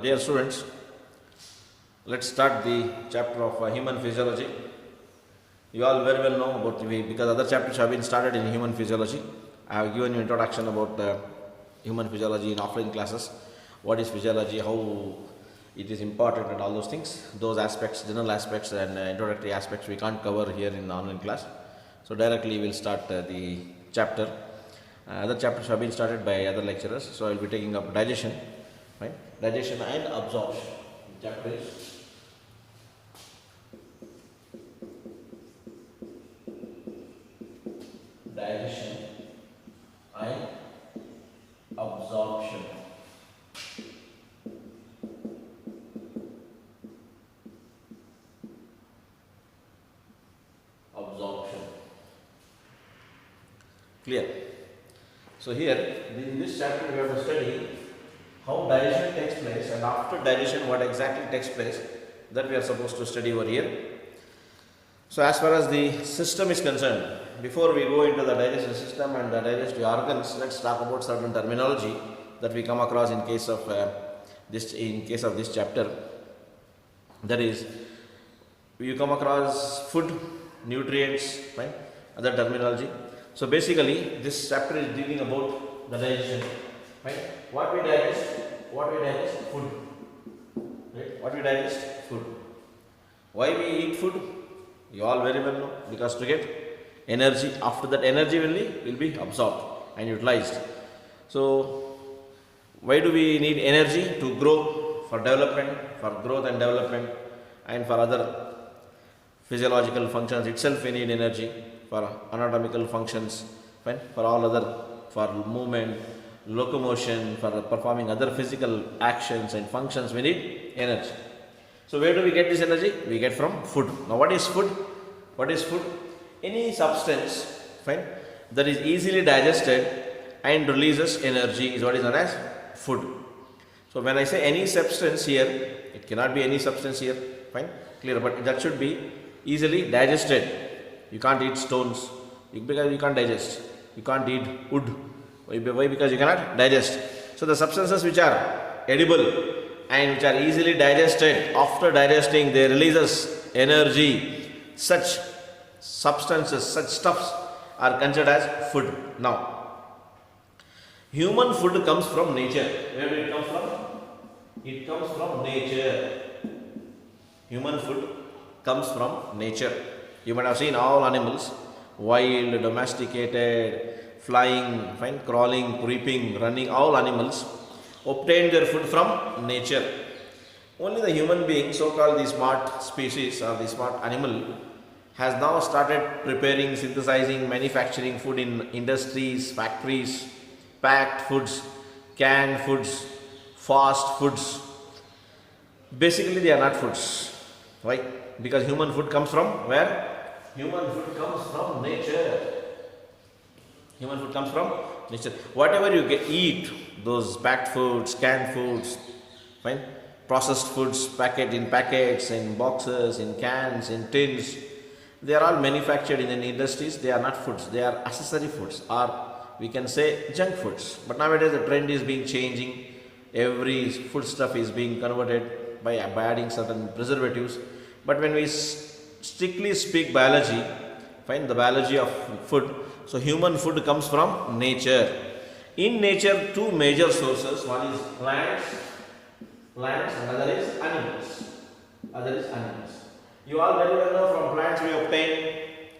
Dear students, let's start the chapter of human physiology. You all very well know about because other chapters have been started in human physiology. I have given you introduction about human physiology in offline classes. What is physiology, how it is important and all those things. Those aspects, general aspects and introductory aspects we can't cover here in the online class. So directly we will start the chapter. Other chapters have been started by other lecturers. So I will be taking up digestion, right? Digestion and absorption. Chapter is digestion and absorption. Absorption. Clear? So here in this chapter we have to study how digestion takes place, and after digestion what exactly takes place, that we are supposed to study over here. So as far as the system is concerned, before we go into the digestive system and the digestive organs, let's talk about certain terminology that we come across in case of this chapter. That is, you come across food, nutrients, right? Other terminology. So basically, this chapter is dealing about the digestion, right? What we digest, food, right? What we digest, food. Why we eat food? You all very well know, because to get energy, after that energy will be absorbed and utilized. So why do we need energy? To grow, for development, for growth and development, and for other physiological functions itself we need energy, for anatomical functions, right? For all other, for movement, locomotion, for performing other physical actions and functions we need energy. So where do we get this energy? We get from food. Now what is food? What is food? Any substance, fine, that is easily digested and releases energy is what is known as food. So when I say any substance here, it cannot be any substance here, fine, clear, but that should be easily digested. You can't eat stones because you can't digest. You can't eat wood. Why? Because you cannot digest. So the substances which are edible and which are easily digested, after digesting they releases energy. Such substances, such stuffs are considered as food. Now, human food comes from nature. Where did it come from? It comes from nature. Human food comes from nature. You might have seen all animals, wild, domesticated, flying, fine, crawling, creeping, running, all animals obtain their food from nature. Only the human being, so-called the smart species or the smart animal, has now started preparing, synthesizing, manufacturing food in industries, factories, packed foods, canned foods, fast foods. Basically they are not foods. Why? Because human food comes from where? Human food comes from nature. Human food comes from nature. Whatever you eat, those packed foods, canned foods, fine, processed foods, packet in packets, in boxes, in cans, in tins, they are all manufactured in industries. They are not foods. They are accessory foods, or we can say junk foods. But nowadays the trend is being changing. Every food stuff is being converted by adding certain preservatives. But when we strictly speak biology, find the biology of food. So human food comes from nature. In nature, two major sources. One is plants, and other is animals. You all very well know from plants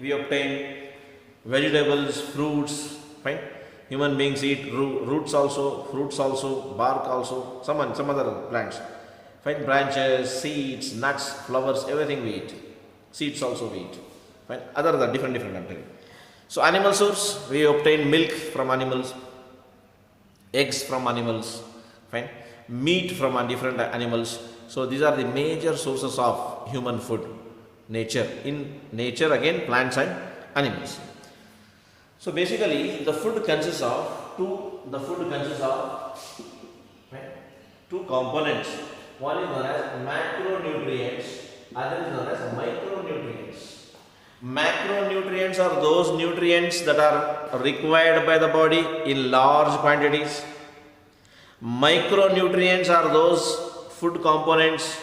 we obtain vegetables, fruits, fine. Human beings eat roots also, fruits also, bark also, some other plants. Fine, branches, seeds, nuts, flowers, everything we eat. Seeds also we eat. Fine, other than different country. So animal source, we obtain milk from animals, eggs from animals, fine, meat from different animals. So these are the major sources of human food. Nature. In nature again, plants and animals. So basically the food consists of two components. One is known as macronutrients, other is known as micronutrients. Macronutrients are those nutrients that are required by the body in large quantities. Micronutrients are those food components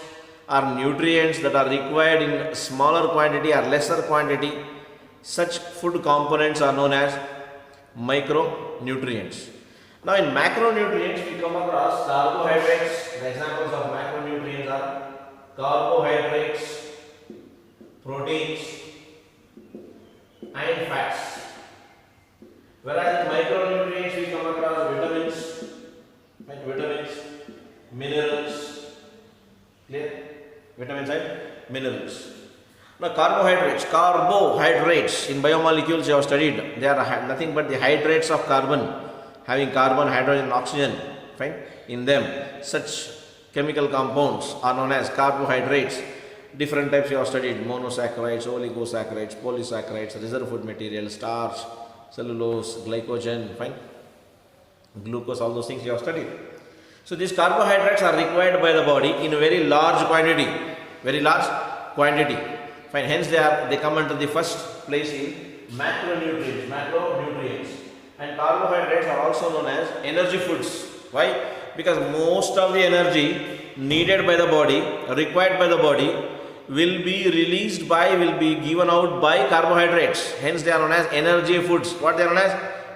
or nutrients that are required in smaller quantity or lesser quantity, such food components are known as micronutrients. Now in macronutrients we come across carbohydrates. The examples of macronutrients are carbohydrates, proteins and fats. Whereas in micronutrients we come across vitamins, minerals, clear? Vitamins and minerals. Now carbohydrates in biomolecules you have studied, they are nothing but the hydrates of carbon, having carbon, hydrogen and oxygen, fine, in them. Such chemical compounds are known as carbohydrates. Different types you have studied: monosaccharides, oligosaccharides, polysaccharides, reserve food material, starch, cellulose, glycogen, fine, glucose, all those things you have studied. So these carbohydrates are required by the body in a very large quantity, fine. Hence they come under the first place in macronutrients. And carbohydrates are also known as energy foods. Why? Because most of the energy needed by the body, required by the body, will be given out by carbohydrates. Hence they are known as energy foods. What they are known as?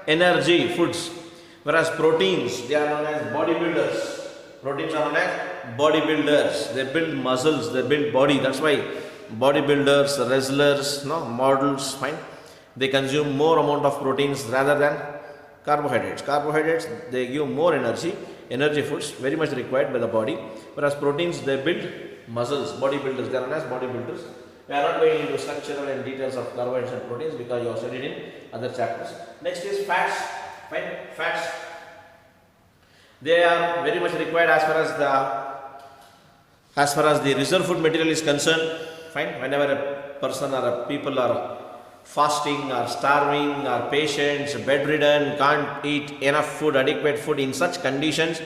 Energy foods. Whereas proteins, they are known as bodybuilders. Proteins are known as bodybuilders. They build muscles, they build body. That's why bodybuilders, wrestlers, models, fine, they consume more amount of proteins rather than carbohydrates. Carbohydrates, they give more energy foods, very much required by the body. Whereas proteins, they build muscles, bodybuilders, they are known as bodybuilders. We are not going into structural and details of carbohydrates and proteins because you have studied in other chapters. Next is fats. Fine, fats. They are very much required as far as the reserve food material is concerned. Fine, whenever a person or a people are fasting or starving or patients, bedridden, can't eat enough food, adequate food, in such conditions,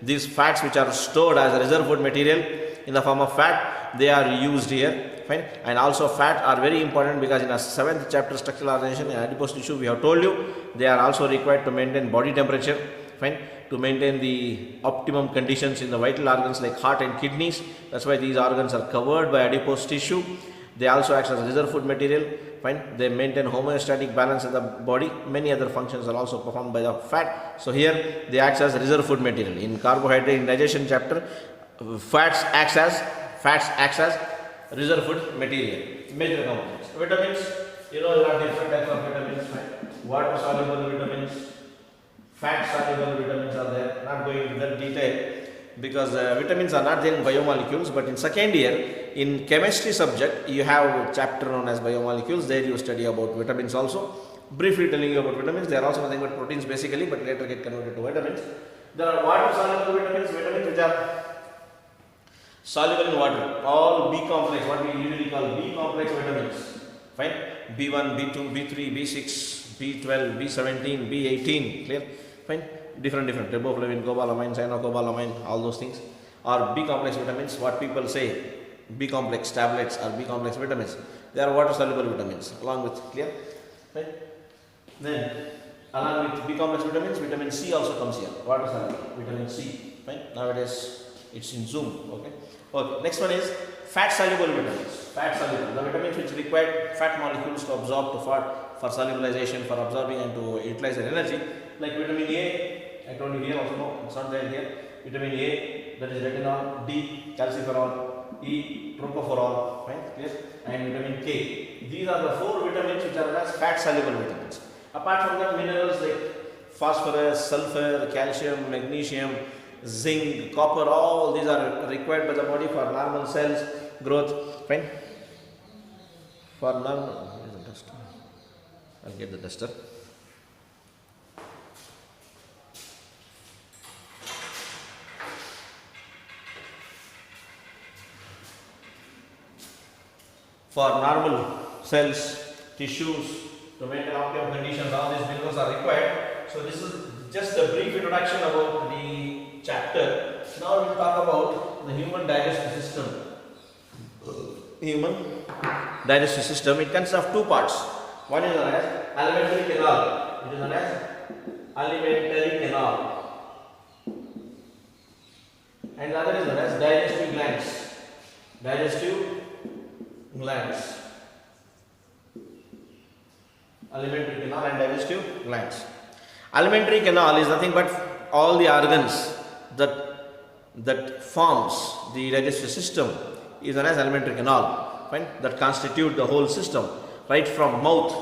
these fats which are stored as a reserve food material in the form of fat, they are used here. Fine. And also fat are very important because in our 7th chapter, structural organization and adipose tissue, we have told you they are also required to maintain body temperature, fine, to maintain the optimum conditions in the vital organs like heart and kidneys. That's why these organs are covered by adipose tissue. They also act as reserve food material, fine. They maintain homeostatic balance in the body. Many other functions are also performed by the fat. So here they act as reserve food material. In carbohydrate in digestion chapter, fats acts as reserve food material. Major components. Vitamins, there are different types of vitamins. Water soluble vitamins, fat soluble vitamins are there. Not going into that detail because vitamins are not there in biomolecules. But in second year, in chemistry subject, you have a chapter known as biomolecules. There you study about vitamins also. Briefly telling you about vitamins. They are also nothing but proteins basically, but later get converted to vitamins. There are water soluble vitamins which are soluble in water, all B complex, what we usually call B complex vitamins, fine, B1, B2, B3, B6, B12, B17, B18, clear, fine, different, riboflavin, cobalamin, cyanocobalamin, all those things are B complex vitamins. What people say, B complex tablets or B complex vitamins, they are water soluble vitamins, along with, clear, fine. Then, along with B complex vitamins, vitamin C also comes here, water soluble, vitamin C, fine, nowadays it's in Zoom, okay. Next one is fat soluble vitamins. Fat soluble, the vitamins which require fat molecules to absorb to fat for solubilization, for absorbing and to utilize their energy, like vitamin A. I told you here also, no, it's not there here. Vitamin A, that is retinol, D, calciferol, E, tocopherol, right? Clear? And vitamin K. These are the 4 vitamins which are known as fat soluble vitamins. Apart from that, minerals like phosphorus, sulfur, calcium, magnesium, zinc, copper, all these are required by the body for normal cells growth. Fine. For normal, where is the duster? I'll get the duster. For normal cells, tissues, to maintain optimum conditions, all these minerals are required. So this is just a brief introduction about the chapter. Now we will talk about the human digestive system. Human digestive system, it consists of 2 parts. One is known as alimentary canal. It is known as alimentary canal. and the other is known as digestive glands. Digestive glands. Alimentary canal and digestive glands. Alimentary canal is nothing but all the organs that forms the digestive system is known as alimentary canal. Fine, that constitute the whole system, right from mouth,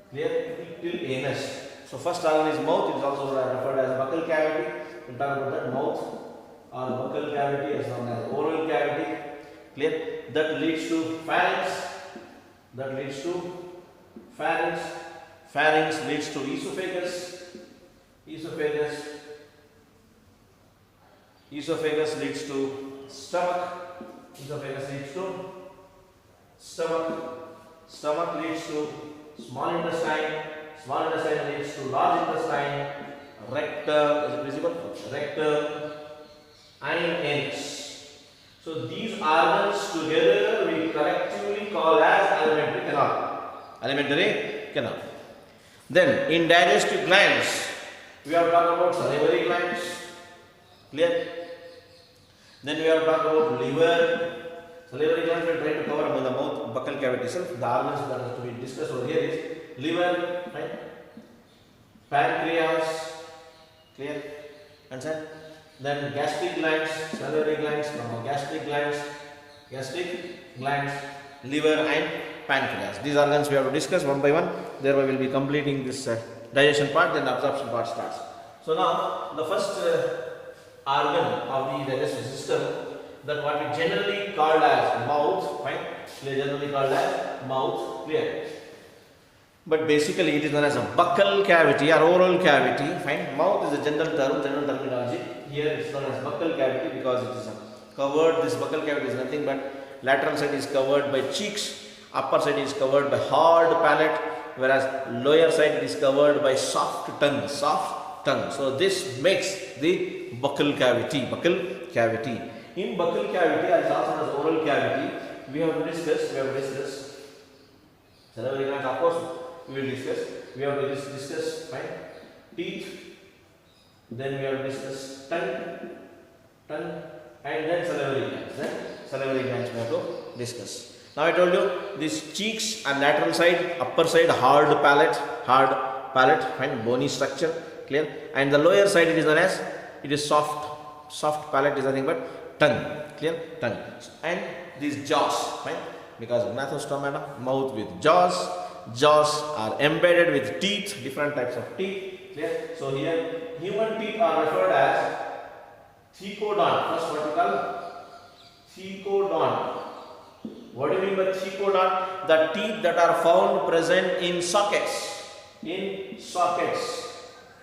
clear, till anus. So first organ is mouth. It is also referred as buccal cavity. We talk about that mouth or buccal cavity is known as oral cavity. Clear. That leads to pharynx. That leads to pharynx. Pharynx leads to esophagus. Esophagus leads to stomach. Esophagus leads to stomach. Stomach leads to small intestine. Small intestine leads to large intestine. Rectum, is it visible? Rectum and anus. So these organs together we collectively call as alimentary canal. Alimentary canal. Then in digestive glands, we have talked about salivary glands. Clear? Then we have talked about liver. Salivary glands we are trying to cover among the mouth buccal cavity itself. The organs that are to be discussed over here is liver, right? Pancreas. Clear? Understand? Then gastric glands, salivary glands, gastric glands, liver and pancreas. These organs we have to discuss one by one. Thereby we will be completing this digestion part, then the absorption part starts. So now the first organ of the digestive system, that what we generally called as mouth, fine, generally called as mouth, clear. But basically it is known as a buccal cavity or oral cavity, fine. Mouth is a general terminology. Here it is known as buccal cavity because it is covered, this buccal cavity is nothing but lateral side is covered by cheeks, upper side is covered by hard palate, whereas lower side is covered by soft tongue. So this makes the buccal cavity. In buccal cavity, as also known as oral cavity, we have discussed salivary glands, of course we will discuss. We have to discuss fine, teeth, then we have to discuss tongue and then salivary glands. We have to discuss. Now I told you these cheeks and lateral side, upper side hard palate, fine, bony structure, clear, and the lower side it is known as, it is soft palate is nothing but tongue, clear, tongue, and these jaws, fine, because gnathostomata, mouth with jaws are embedded with teeth, different types of teeth, clear. So here human teeth are referred as thecodont. First what we call thecodont. What do you mean by thecodont? The teeth that are found present in sockets.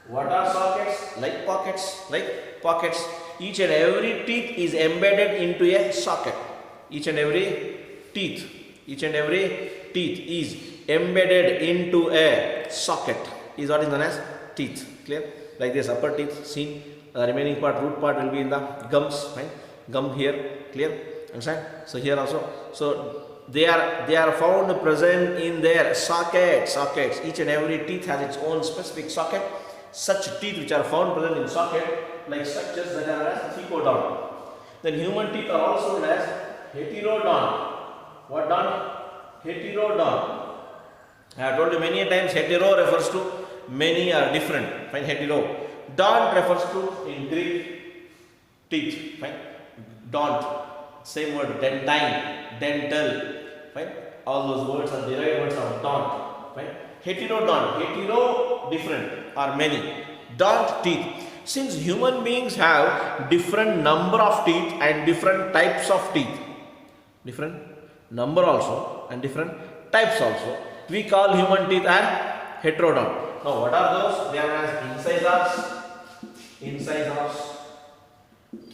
What are sockets? Like pockets. Each and every teeth is embedded into a socket. Each and every teeth is embedded into a socket is what is known as teeth. Clear? Like this upper teeth seen, the remaining part, root part will be in the gums, fine, gum here, clear, understand? So here also, so they are found present in their sockets. Each and every teeth has its own specific socket. Such teeth which are found present in socket, like structures that are as thecodont. Then human teeth are also known as heterodont. What dont? Heterodont. I have told you many times, hetero refers to many or different, fine, hetero. Dont refers to, in Greek, teeth, fine, dont, same word, dentine, dental, fine, all those words are derived words of dont, fine. Heterodont, hetero, different or many, dont, teeth. Since human beings have different number of teeth and different types of teeth, different number also and different types also, we call human teeth as heterodont. Now what are those? They are known as incisors,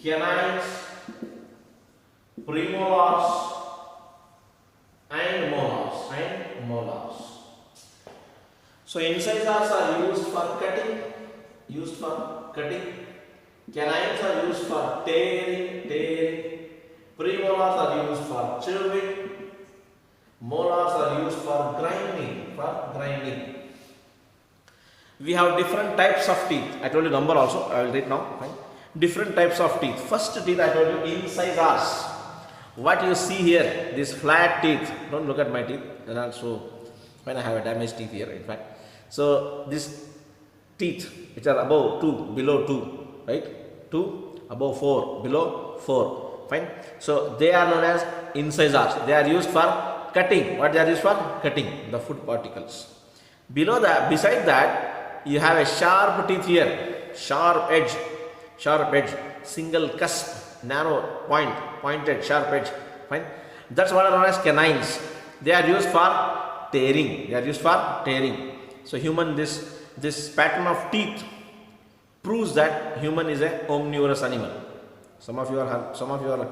canines, premolars and molars. So incisors are used for cutting, canines are used for tearing, premolars are used for chewing, molars are used for grinding. We have different types of teeth. I told you number also, I will read now. Fine. different types of teeth. First teeth I told you, incisors. What you see here, these flat teeth, don't look at my teeth, and also when I have a damaged teeth here, in fact. So these teeth which are above 2, below 2, right? 2, above 4, below 4, fine. So they are known as incisors. They are used for cutting. What they are used for? Cutting the food particles. Below that, beside that, you have a sharp teeth here, sharp edge, single cusp, narrow point, pointed, sharp edge, fine. That's what are known as canines. They are used for tearing. So human, this pattern of teeth proves that human is a omnivorous animal. Some of you are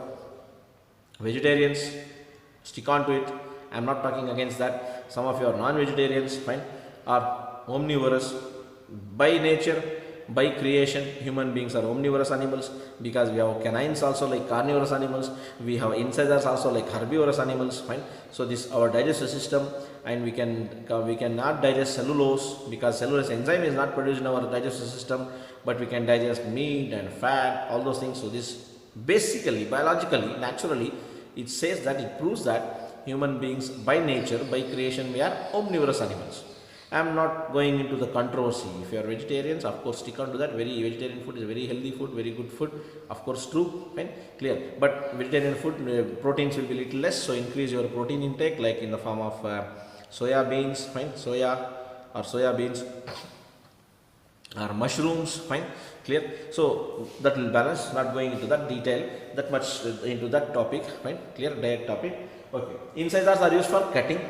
vegetarians, stick on to it. I am not talking against that. Some of you are non-vegetarians, fine, are omnivorous by nature. By creation, human beings are omnivorous animals because we have canines also like carnivorous animals. We have incisors also like herbivorous animals. Fine. So this our digestive system, and we cannot digest cellulose because cellulose enzyme is not produced in our digestive system, but we can digest meat and fat, all those things. So this basically, biologically, naturally, it says that it proves that human beings by nature, by creation, we are omnivorous animals. I am not going into the controversy. If you are vegetarians, of course, stick on to that. Vegetarian food is very healthy food, very good food. Of course, true, fine, clear. But vegetarian food, proteins will be little less, so increase your protein intake, like in the form of soya beans, fine, soya beans, or mushrooms, fine, clear. So that will balance. Not going into that detail, that much into that topic, fine, clear. Diet topic. Okay. Incisors are used for cutting.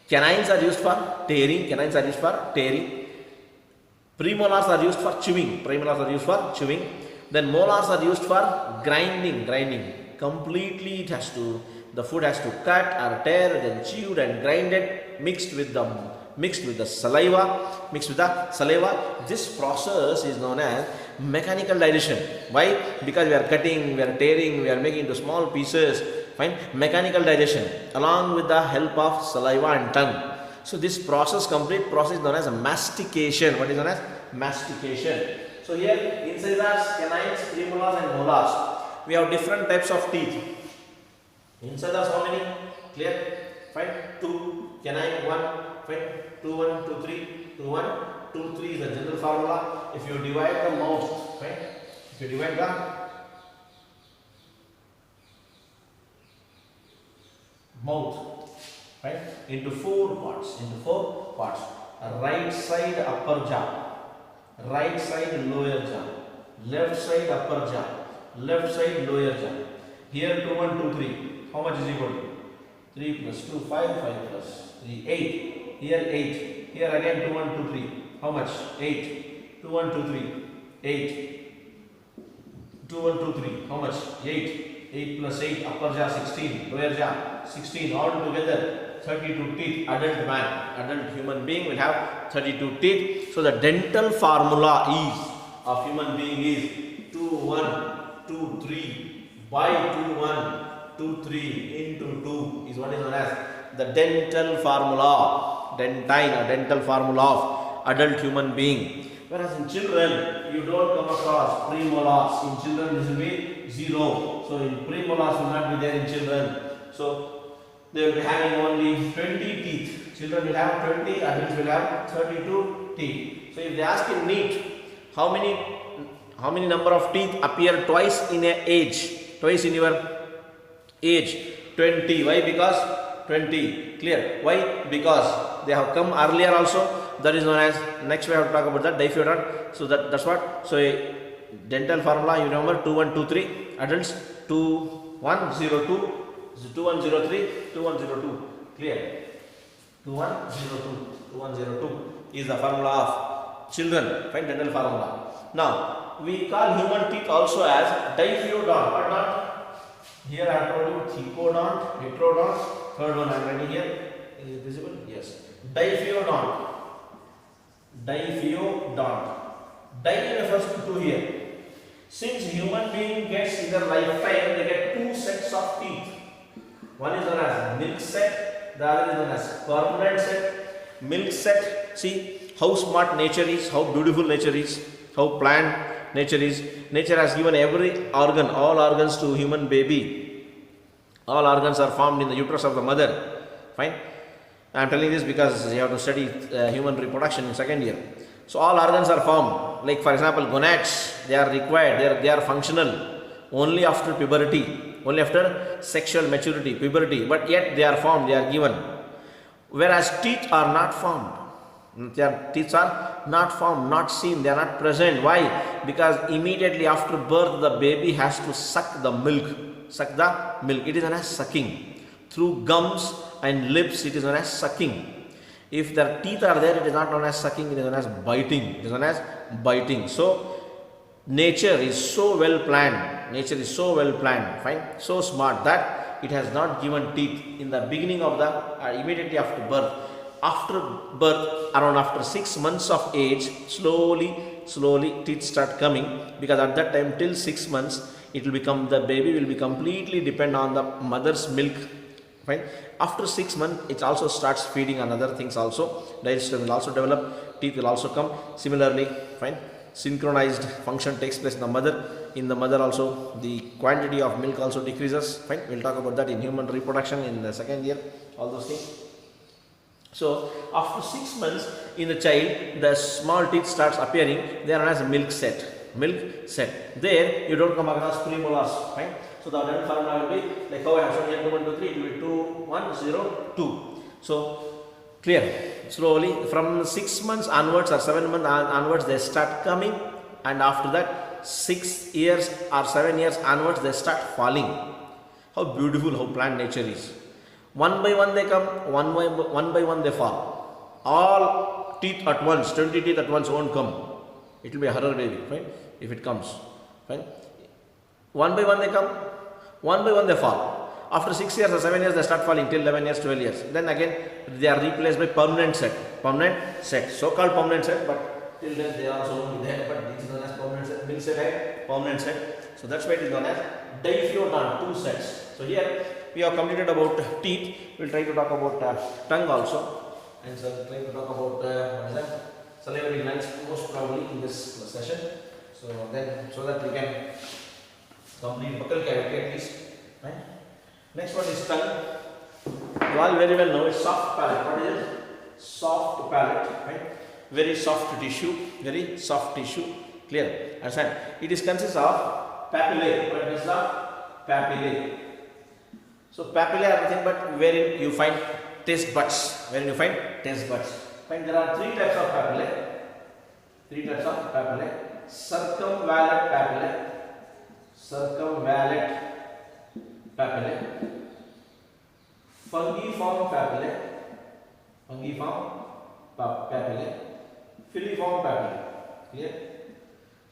Canines are used for tearing. Premolars are used for chewing. Then molars are used for grinding. Completely the food has to cut or tear, then chewed and grinded, mixed with the saliva. This process is known as mechanical digestion. Why? Because we are cutting, we are tearing, we are making into small pieces. Fine, mechanical digestion along with the help of saliva and tongue. So this complete process is known as mastication. What is known as mastication? So here, incisors, canines, premolars and molars. We have different types of teeth. Incisors, how many? Clear? Fine. 2. Canine, 1. Fine. 2, 1, 2, 3. 2, 1, 2, 3 is the general formula. If you divide the mouth, fine. If you divide the mouth, right, into four parts. Right side upper jaw, right side lower jaw, left side upper jaw, left side lower jaw. Here 2, 1, 2, 3. How much is equal to 3 plus 2, 5, 5 plus 3, 8. Here 8. Here again 2, 1, 2, 3. How much? 8. 2, 1, 2, 3. 8. 2, 1, 2, 3. How much? 8. 8 plus 8, upper jaw 16, lower jaw 16, all together 32 teeth. Adult human being will have 32 teeth. So the dental formula of human being is 2, 1, 2, 3 by 2, 1, 2, 3 into 2 is what is known as the dental formula, dental formula of adult human being. Whereas in children, you don't come across premolars. In children, this will be 0. So in premolars will not be there in children. So they will be having only 20 teeth. Children will have 20, adults will have 32 teeth. So if they ask in NEET, how many number of teeth appear twice in your age? 20. Why? Because 20. Clear? Why? Because they have come earlier also. That is known as, next we have to talk about that, diphyodont. So that's what. So a dental formula, you remember 2, 1, 2, 3. Adults 2, 1, 0, 2. 2, 1, 0, 3. 2, 1, 0, 2. Clear? 2, 1, 0, 2. 2, 1, 0, 2 is the formula of children. Fine, dental formula. Now, we call human teeth also as diphyodont. What dont? Here I have told you thecodont, heterodont. Third one I am writing here. Is it visible? Yes. Diphyodont. Di refers to 2 here. Since human being gets in their lifetime, they get 2 sets of teeth. One is known as milk set, the other is known as permanent set. Milk set, see how smart nature is, how beautiful nature is, how plant nature has given every organ, all organs to human baby. All organs are formed in the uterus of the mother. Fine. I am telling this because you have to study human reproduction in second year. So all organs are formed. Like for example, gonads, they are required, they are functional only after puberty, only after sexual maturity, puberty. But yet they are formed, they are given. Whereas teeth are not formed. Their teeth are not formed, not seen, they are not present. Why? Because immediately after birth, the baby has to suck the milk. Suck the milk. It is known as sucking. Through gums and lips, it is known as sucking. If their teeth are there, it is not known as sucking, it is known as biting. It is known as biting. So, nature is so well planned. Nature is so well planned, fine, so smart that it has not given teeth in the beginning of the, immediately after birth. After birth, around after 6 months of age, slowly teeth start coming, because at that time till 6 months, it will become, the baby will be completely depend on the mother's milk. Fine. After 6 months, it also starts feeding on other things also. Digestion will also develop, teeth will also come. Similarly, fine, synchronized function takes place in the mother. In the mother also, the quantity of milk also decreases. Fine, we'll talk about that in human reproduction in the second year, all those things. So, after 6 months in the child, the small teeth starts appearing. They are known as milk set. Milk set. There, you don't come across premolars. Fine. So, the adult formula will be like how I have shown here 2, 1, 2, 3. It will be 2, 1, 0, 2. So, clear. Slowly, from 6 months onwards or 7 months onwards, they start coming, and after that, 6 years or 7 years onwards, they start falling. How beautiful, how planned nature is. One by one they come, one by one they fall. All teeth at once, 20 teeth at once won't come. It will be a horror baby, fine, if it comes. Fine. One by one they come, one by one they fall. After 6 years or 7 years, they start falling till 11 years, 12 years. Then again, they are replaced by permanent set. Permanent set. So-called permanent set, but till then they are also won't be there. But this is known as permanent set. Milk set and permanent set. So that's why it is known as diphyodont, 2 sets. So here we have completed about teeth. We'll try to talk about tongue also. And so we'll try to talk about what is that? Salivary glands most probably in this session. So then, so that we can complete buccal cavity at least. Right? Next one is tongue. You all very well know it's soft palate. What is it? Soft palate. Right? Very soft tissue. Very soft tissue. Clear? Understand? It is consists of papillae. What is the papillae? So papillae are nothing but wherein you find taste buds. Wherein you find taste buds. Fine. There are 3 types of papillae. 3 types of papillae. Circumvallate papillae. Circumvallate papillae, fungiform papillae, fungiform papillae, filiform papillae. Clear?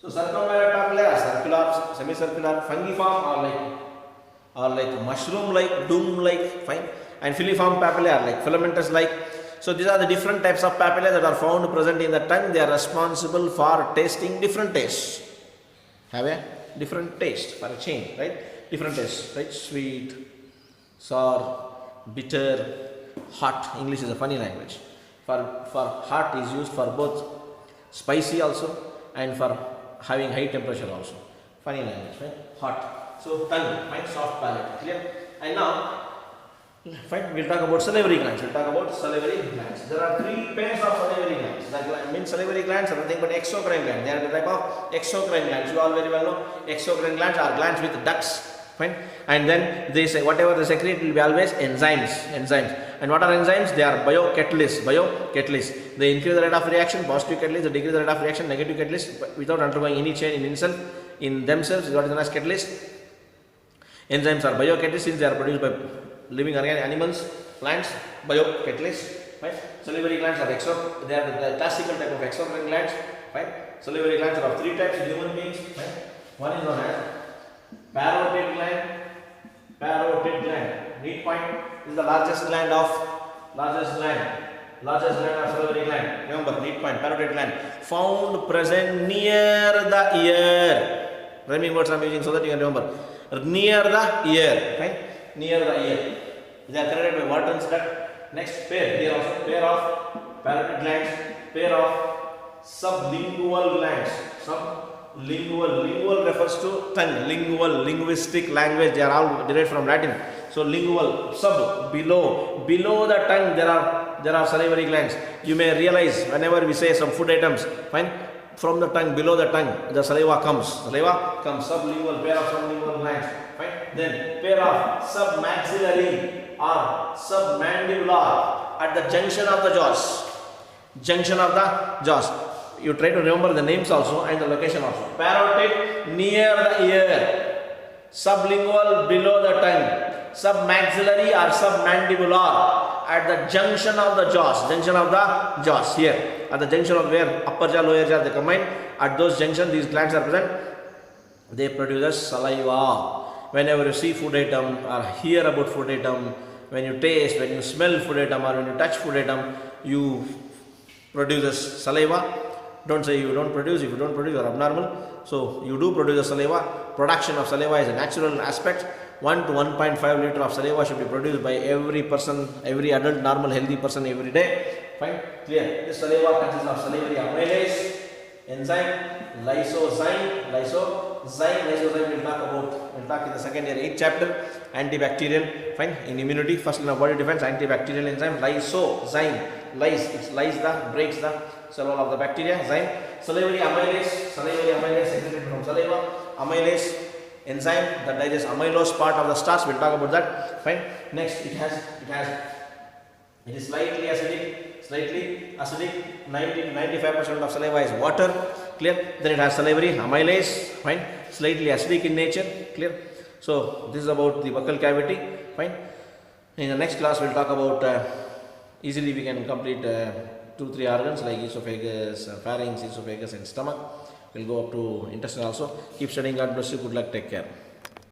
So circumvallate papillae are circular, semicircular, fungiform are like mushroom-like, dome-like, fine, and filiform papillae are like filamentous-like. So these are the different types of papillae that are found present in the tongue. They are responsible for tasting different tastes. Have a different taste for a change, right? Different tastes, right? Sweet, sour, bitter, hot. English is a funny language. For hot is used for both spicy also and for having high temperature also. Funny language, right? Hot. So tongue, fine, soft palate, clear? And now, fine, we'll talk about salivary glands. We'll talk about salivary glands. There are 3 pairs of salivary glands. That means salivary glands are nothing but exocrine glands. They are the type of exocrine glands. You all very well know exocrine glands are glands with ducts. Fine. And then they say whatever they secrete will be always enzymes. And what are enzymes? They are biocatalysts. They increase the rate of reaction, positive catalyst, they decrease the rate of reaction, negative catalyst, without undergoing any change in themselves. What is known as catalyst? Enzymes are biocatalysts since they are produced by living animals, plants, biocatalysts. Right? Salivary glands are they are the classical type of exocrine glands. Right? Salivary glands are of 3 types in human beings. Right? One is known as parotid gland. Neat point. This is the largest gland of salivary gland. Remember, neat point. Parotid gland found present near the ear. Rhyming words I am using so that you can remember. Near the ear. Right? Near the ear. They are connected by Walton's duct. Next pair. Here also pair of parotid glands. Pair of sublingual glands. Lingual. Lingual refers to tongue. Lingual, linguistic language. They are all derived from Latin. So lingual, sub, below. Below the tongue there are salivary glands. You may realize whenever we say some food items, fine, from the tongue, below the tongue, the saliva comes. Saliva comes. Sublingual, pair of sublingual glands. Fine. Then pair of submaxillary or submandibular at the junction of the jaws. Junction of the jaws. You try to remember the names also and the location also. Parotid near the ear. Sublingual below the tongue. Submaxillary or submandibular at the junction of the jaws. Junction of the jaws here. At the junction of where upper jaw, lower jaw they combine. At those junctions these glands are present. They produce saliva. Whenever you see food item or hear about food item, when you taste, when you smell food item or when you touch food item, you produce saliva. Don't say you don't produce. If you don't produce, you are abnormal. So you do produce saliva. Production of saliva is a natural aspect. 1 to 1.5 liter of saliva should be produced by every person, every adult, normal, healthy person every day. Fine, clear. This saliva consists of salivary amylase, enzyme, lysozyme. We'll talk in the second year 8th chapter. Antibacterial. Fine. In immunity, first in the body defense, antibacterial enzyme, lysozyme. It lies the, breaks the cell wall of the bacteria. Zyme. Salivary amylase secreted from saliva. Amylase enzyme that digests amylose part of the starch. We'll talk about that. Fine. Next, it is slightly acidic. 90 to 95% of saliva is water. Clear. Then it has salivary amylase. Fine. Slightly acidic in nature. Clear. So this is about the buccal cavity. Fine. In the next class, we'll talk about easily we can complete 2-3 organs like esophagus, pharynx, esophagus, and stomach. We'll go up to intestine also. Keep studying. God bless you. Good luck. Take care.